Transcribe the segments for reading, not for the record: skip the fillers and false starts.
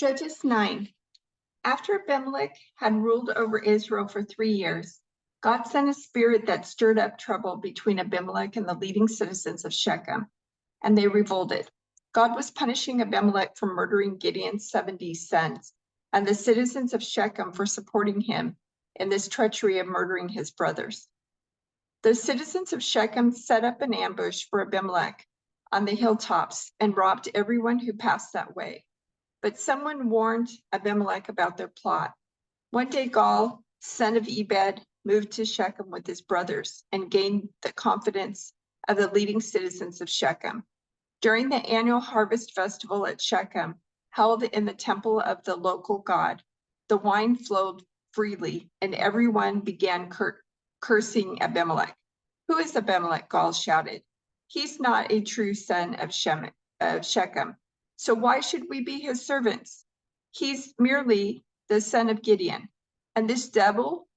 Judges 9. After Abimelech had ruled over Israel for 3 years, God sent a spirit that stirred up trouble between Abimelech and the leading citizens of Shechem, and they revolted. God was punishing Abimelech for murdering Gideon's 70 sons, and the citizens of Shechem for supporting him in this treachery of murdering his brothers. The citizens of Shechem set up an ambush for Abimelech on the hilltops and robbed everyone who passed that way. But someone warned Abimelech about their plot. One day, Gaal, son of Ebed, moved to Shechem with his brothers and gained the confidence of the leading citizens of Shechem. During the annual harvest festival at Shechem, held in the temple of the local god, the wine flowed freely, and everyone began cursing Abimelech. "Who is Abimelech?" Gaal shouted. "He's not a true son of Shechem. So why should we be his servants? He's merely the son of Gideon, and this devil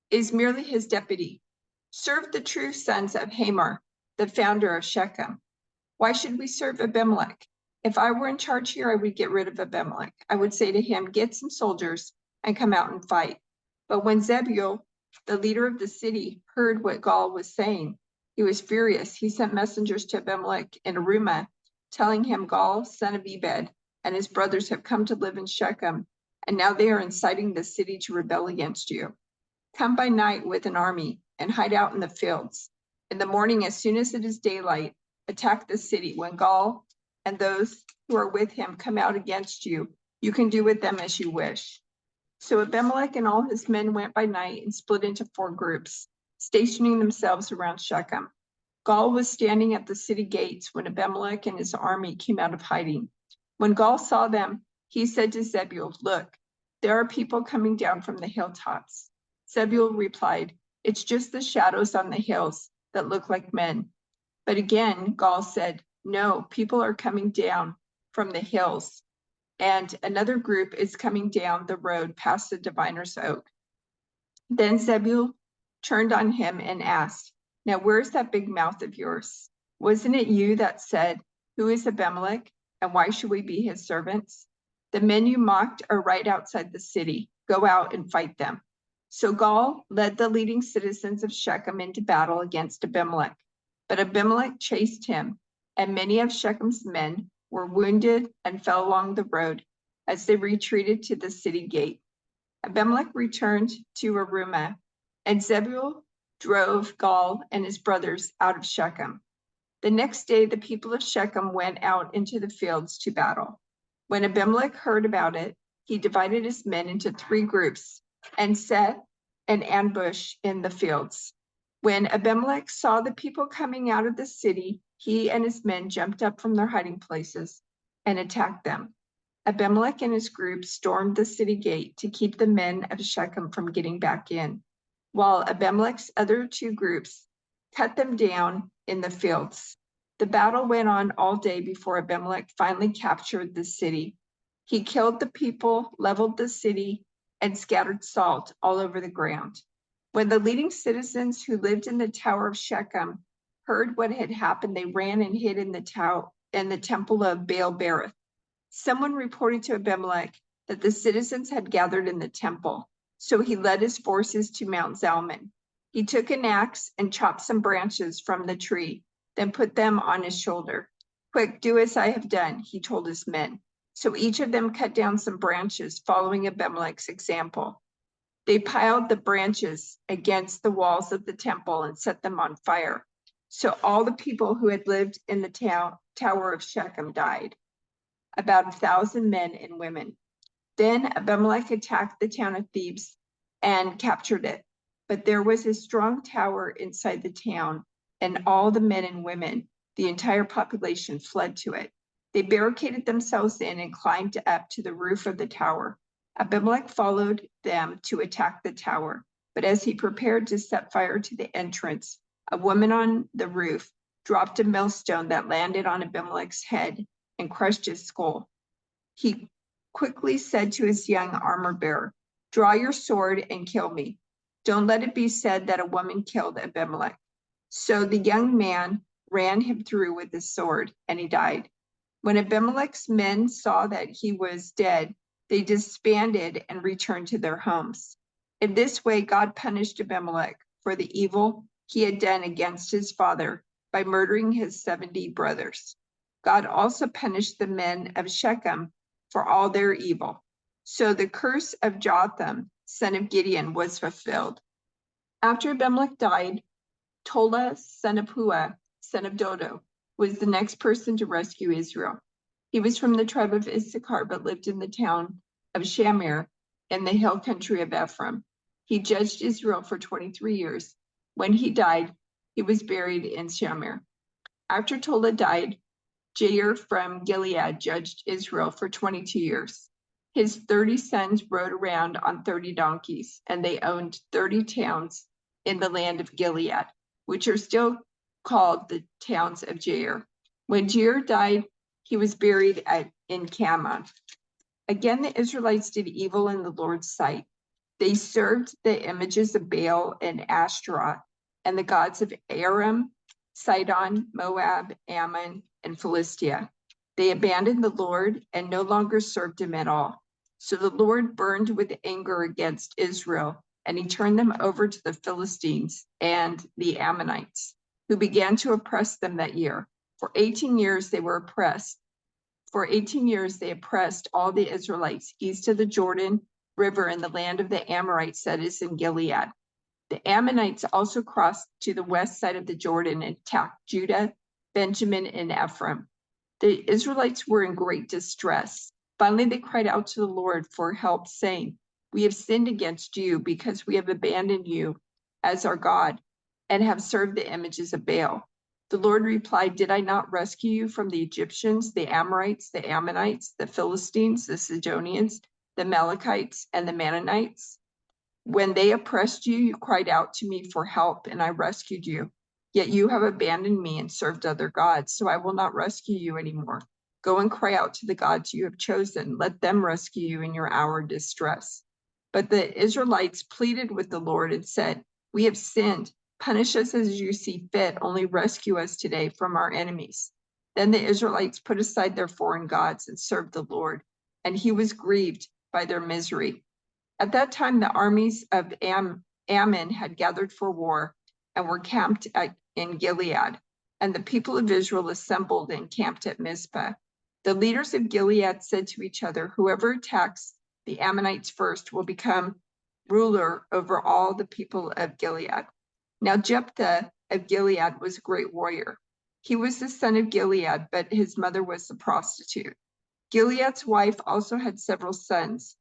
is merely his deputy. Serve the true sons of Hamor, the founder of Shechem. Why should we serve Abimelech? If I were in charge here, I would get rid of Abimelech. I would say to him, get some soldiers and come out and fight." But when Zebul, the leader of the city, heard what Gaal was saying, he was furious. He sent messengers to Abimelech in Arumah, telling him, "Gaal, son of Ebed, and his brothers have come to live in Shechem, and now they are inciting the city to rebel against you. Come by night with an army and hide out in the fields. In the morning, as soon as it is daylight, attack the city. When Gaal and those who are with him come out against you, you can do with them as you wish." So Abimelech and all his men went by night and split into 4 groups, stationing themselves around Shechem. Gaal was standing at the city gates when Abimelech and his army came out of hiding. When Gaal saw them, he said to Zebul, "Look, there are people coming down from the hilltops." Zebul replied, "It's just the shadows on the hills that look like men." But again, Gaal said, "No, people are coming down from the hills, and another group is coming down the road past the diviner's oak." Then Zebul turned on him and asked, "Now where's that big mouth of yours? Wasn't it you that said, 'Who is Abimelech, and why should we be his servants?' The men you mocked are right outside the city. Go out and fight them." So Gaal led the leading citizens of Shechem into battle against Abimelech. But Abimelech chased him, and many of Shechem's men were wounded and fell along the road as they retreated to the city gate. Abimelech returned to Arumah, and Zebul drove Gaal and his brothers out of Shechem. The next day, the people of Shechem went out into the fields to battle. When Abimelech heard about it, he divided his men into 3 groups and set an ambush in the fields. When Abimelech saw the people coming out of the city, he and his men jumped up from their hiding places and attacked them. Abimelech and his group stormed the city gate to keep the men of Shechem from getting back in, while Abimelech's other 2 groups cut them down in the fields. The battle went on all day before Abimelech finally captured the city. He killed the people, leveled the city, and scattered salt all over the ground. When the leading citizens who lived in the tower of Shechem heard what had happened, they ran and hid in the temple of Baal-berith. Someone reported to Abimelech that the citizens had gathered in the temple, so he led his forces to Mount Zalmon. He took an axe and chopped some branches from the tree, then put them on his shoulder. "Quick, do as I have done," he told his men. So each of them cut down some branches, following Abimelech's example. They piled the branches against the walls of the temple and set them on fire. So all the people who had lived in the tower of Shechem died, about 1,000 men and women. Then Abimelech attacked the town of Thebes and captured it. But there was a strong tower inside the town, and all the men and women, the entire population, fled to it. They barricaded themselves in and climbed up to the roof of the tower. Abimelech followed them to attack the tower, but as he prepared to set fire to the entrance, a woman on the roof dropped a millstone that landed on Abimelech's head and crushed his skull. He quickly said to his young armor-bearer, "Draw your sword and kill me. Don't let it be said that a woman killed Abimelech." So the young man ran him through with his sword, and he died. When Abimelech's men saw that he was dead, they disbanded and returned to their homes. In this way, God punished Abimelech for the evil he had done against his father by murdering his 70 brothers. God also punished the men of Shechem for all their evil. So the curse of Jotham, son of Gideon, was fulfilled. After Abimelech died, Tola, son of Puah, son of Dodo, was the next person to rescue Israel. He was from the tribe of Issachar, but lived in the town of Shamir in the hill country of Ephraim. He judged Israel for 23 years. When he died, he was buried in Shamir. After Tola died, Jair from Gilead judged Israel for 22 years. His 30 sons rode around on 30 donkeys, and they owned 30 towns in the land of Gilead, which are still called the towns of Jair. When Jair died, he was buried in Kamon. Again, the Israelites did evil in the Lord's sight. They served the images of Baal and Ashtaroth and the gods of Aram, Sidon, Moab, Ammon, and Philistia. They abandoned the Lord and no longer served him at all. So the Lord burned with anger against Israel, and he turned them over to the Philistines and the Ammonites, who began to oppress them that year. For 18 years they were oppressed. For 18 years they oppressed all the Israelites east of the Jordan River in the land of the Amorites that is in Gilead. The Ammonites also crossed to the west side of the Jordan and attacked Judah, Benjamin, and Ephraim. The Israelites were in great distress. Finally, they cried out to the Lord for help, saying, "We have sinned against you because we have abandoned you as our God and have served the images of Baal." The Lord replied, "Did I not rescue you from the Egyptians, the Amorites, the Ammonites, the Philistines, the Sidonians, the Amalekites, and the Mennonites? When they oppressed you, you cried out to me for help, and I rescued you. Yet you have abandoned me and served other gods, so I will not rescue you anymore. Go and cry out to the gods you have chosen. Let them rescue you in your hour of distress." But the Israelites pleaded with the Lord and said, "We have sinned. Punish us as you see fit. Only rescue us today from our enemies." Then the Israelites put aside their foreign gods and served the Lord, and he was grieved by their misery. At that time, the armies of Ammon had gathered for war and were camped in Gilead, and the people of Israel assembled and camped at Mizpah. The leaders of Gilead said to each other, "Whoever attacks the Ammonites first will become ruler over all the people of Gilead." Now Jephthah of Gilead was a great warrior. He was the son of Gilead, but his mother was a prostitute. Gilead's wife also had several sons,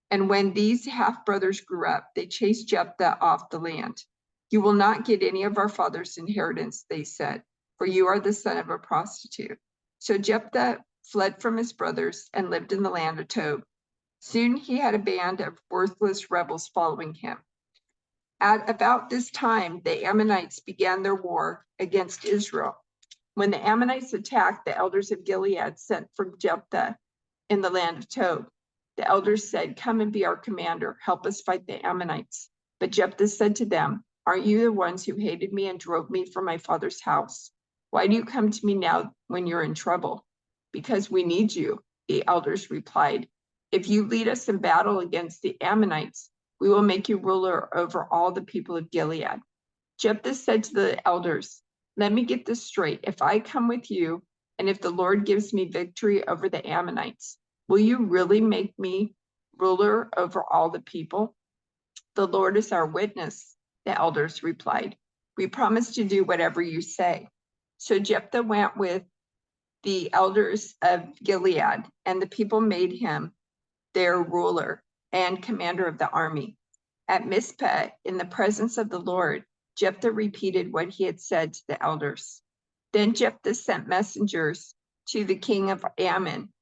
and when these half-brothers grew up, they chased Jephthah off the land. "You will not get any of our father's inheritance," they said, "for you are the son of a prostitute." So Jephthah fled from his brothers and lived in the land of Tob. Soon he had a band of worthless rebels following him. At about this time, the Ammonites began their war against Israel. When the Ammonites attacked, the elders of Gilead sent for Jephthah in the land of Tob. The elders said, "Come and be our commander. Help us fight the Ammonites." But Jephthah said to them, "Aren't you the ones who hated me and drove me from my father's house? Why do you come to me now when you're in trouble?" "Because we need you," the elders replied. "If you lead us in battle against the Ammonites, we will make you ruler over all the people of Gilead." Jephthah said to the elders, "Let me get this straight. If I come with you, and if the Lord gives me victory over the Ammonites, will you really make me ruler over all the people?" "The Lord is our witness," the elders replied. "We promise to do whatever you say." So Jephthah went with the elders of Gilead, and the people made him their ruler and commander of the army. At Mizpah, in the presence of the Lord, Jephthah repeated what he had said to the elders. Then Jephthah sent messengers to the king of Ammon,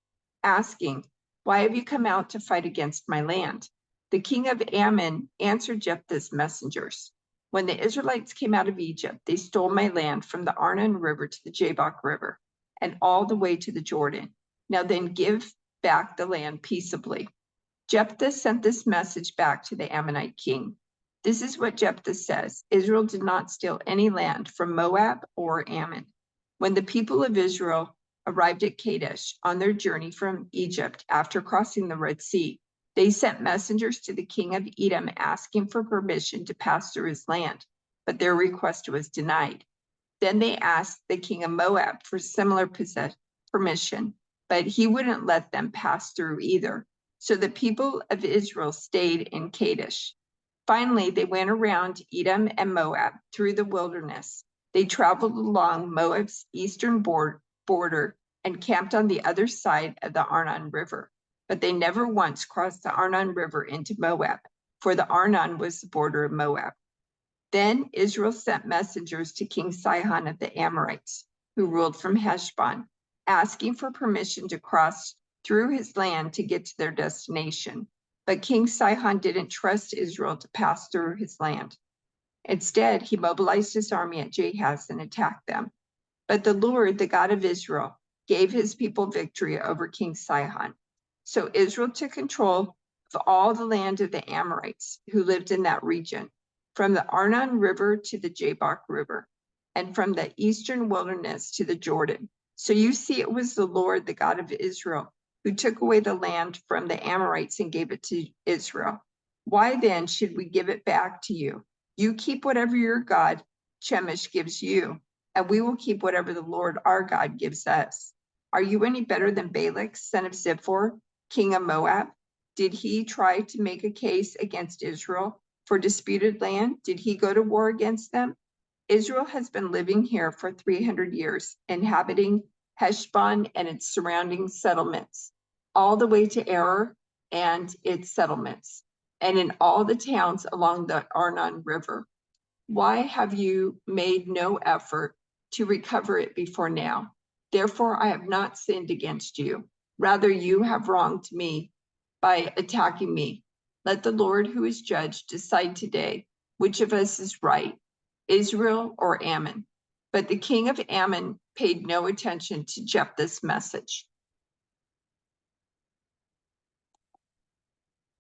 asking, "Why have you come out to fight against my land?" The king of Ammon answered Jephthah's messengers, "When the Israelites came out of Egypt, they stole my land from the Arnon River to the Jabbok River and all the way to the Jordan. Now then give back the land peaceably." Jephthah sent this message back to the Ammonite king. This is what Jephthah says: "Israel did not steal any land from Moab or Ammon. When the people of Israel arrived at Kadesh on their journey from Egypt after crossing the Red Sea, they sent messengers to the king of Edom asking for permission to pass through his land, but their request was denied. Then they asked the king of Moab for similar permission, but he wouldn't let them pass through either. So the people of Israel stayed in Kadesh. Finally, they went around Edom and Moab through the wilderness. They traveled along Moab's eastern border and camped on the other side of the Arnon River. But they never once crossed the Arnon River into Moab, for the Arnon was the border of Moab. Then Israel sent messengers to King Sihon of the Amorites, who ruled from Heshbon, asking for permission to cross through his land to get to their destination. But King Sihon didn't trust Israel to pass through his land. Instead, he mobilized his army at Jahaz and attacked them. But the Lord, the God of Israel, gave his people victory over King Sihon. So Israel took control of all the land of the Amorites who lived in that region, from the Arnon River to the Jabbok River, and from the eastern wilderness to the Jordan. So you see, it was the Lord, the God of Israel, who took away the land from the Amorites and gave it to Israel. Why then should we give it back to you? You keep whatever your God, Chemosh, gives you, and we will keep whatever the Lord our God gives us. Are you any better than Balak, son of Zippor, king of Moab? Did he try to make a case against Israel for disputed land? Did he go to war against them? Israel has been living here for 300 years, inhabiting Heshbon and its surrounding settlements, all the way to Aroer and its settlements, and in all the towns along the Arnon River. Why have you made no effort to recover it before now? Therefore, I have not sinned against you. Rather, you have wronged me by attacking me. Let the Lord, who is judge, decide today which of us is right, Israel or Ammon. But the king of Ammon paid no attention to Jephthah's message.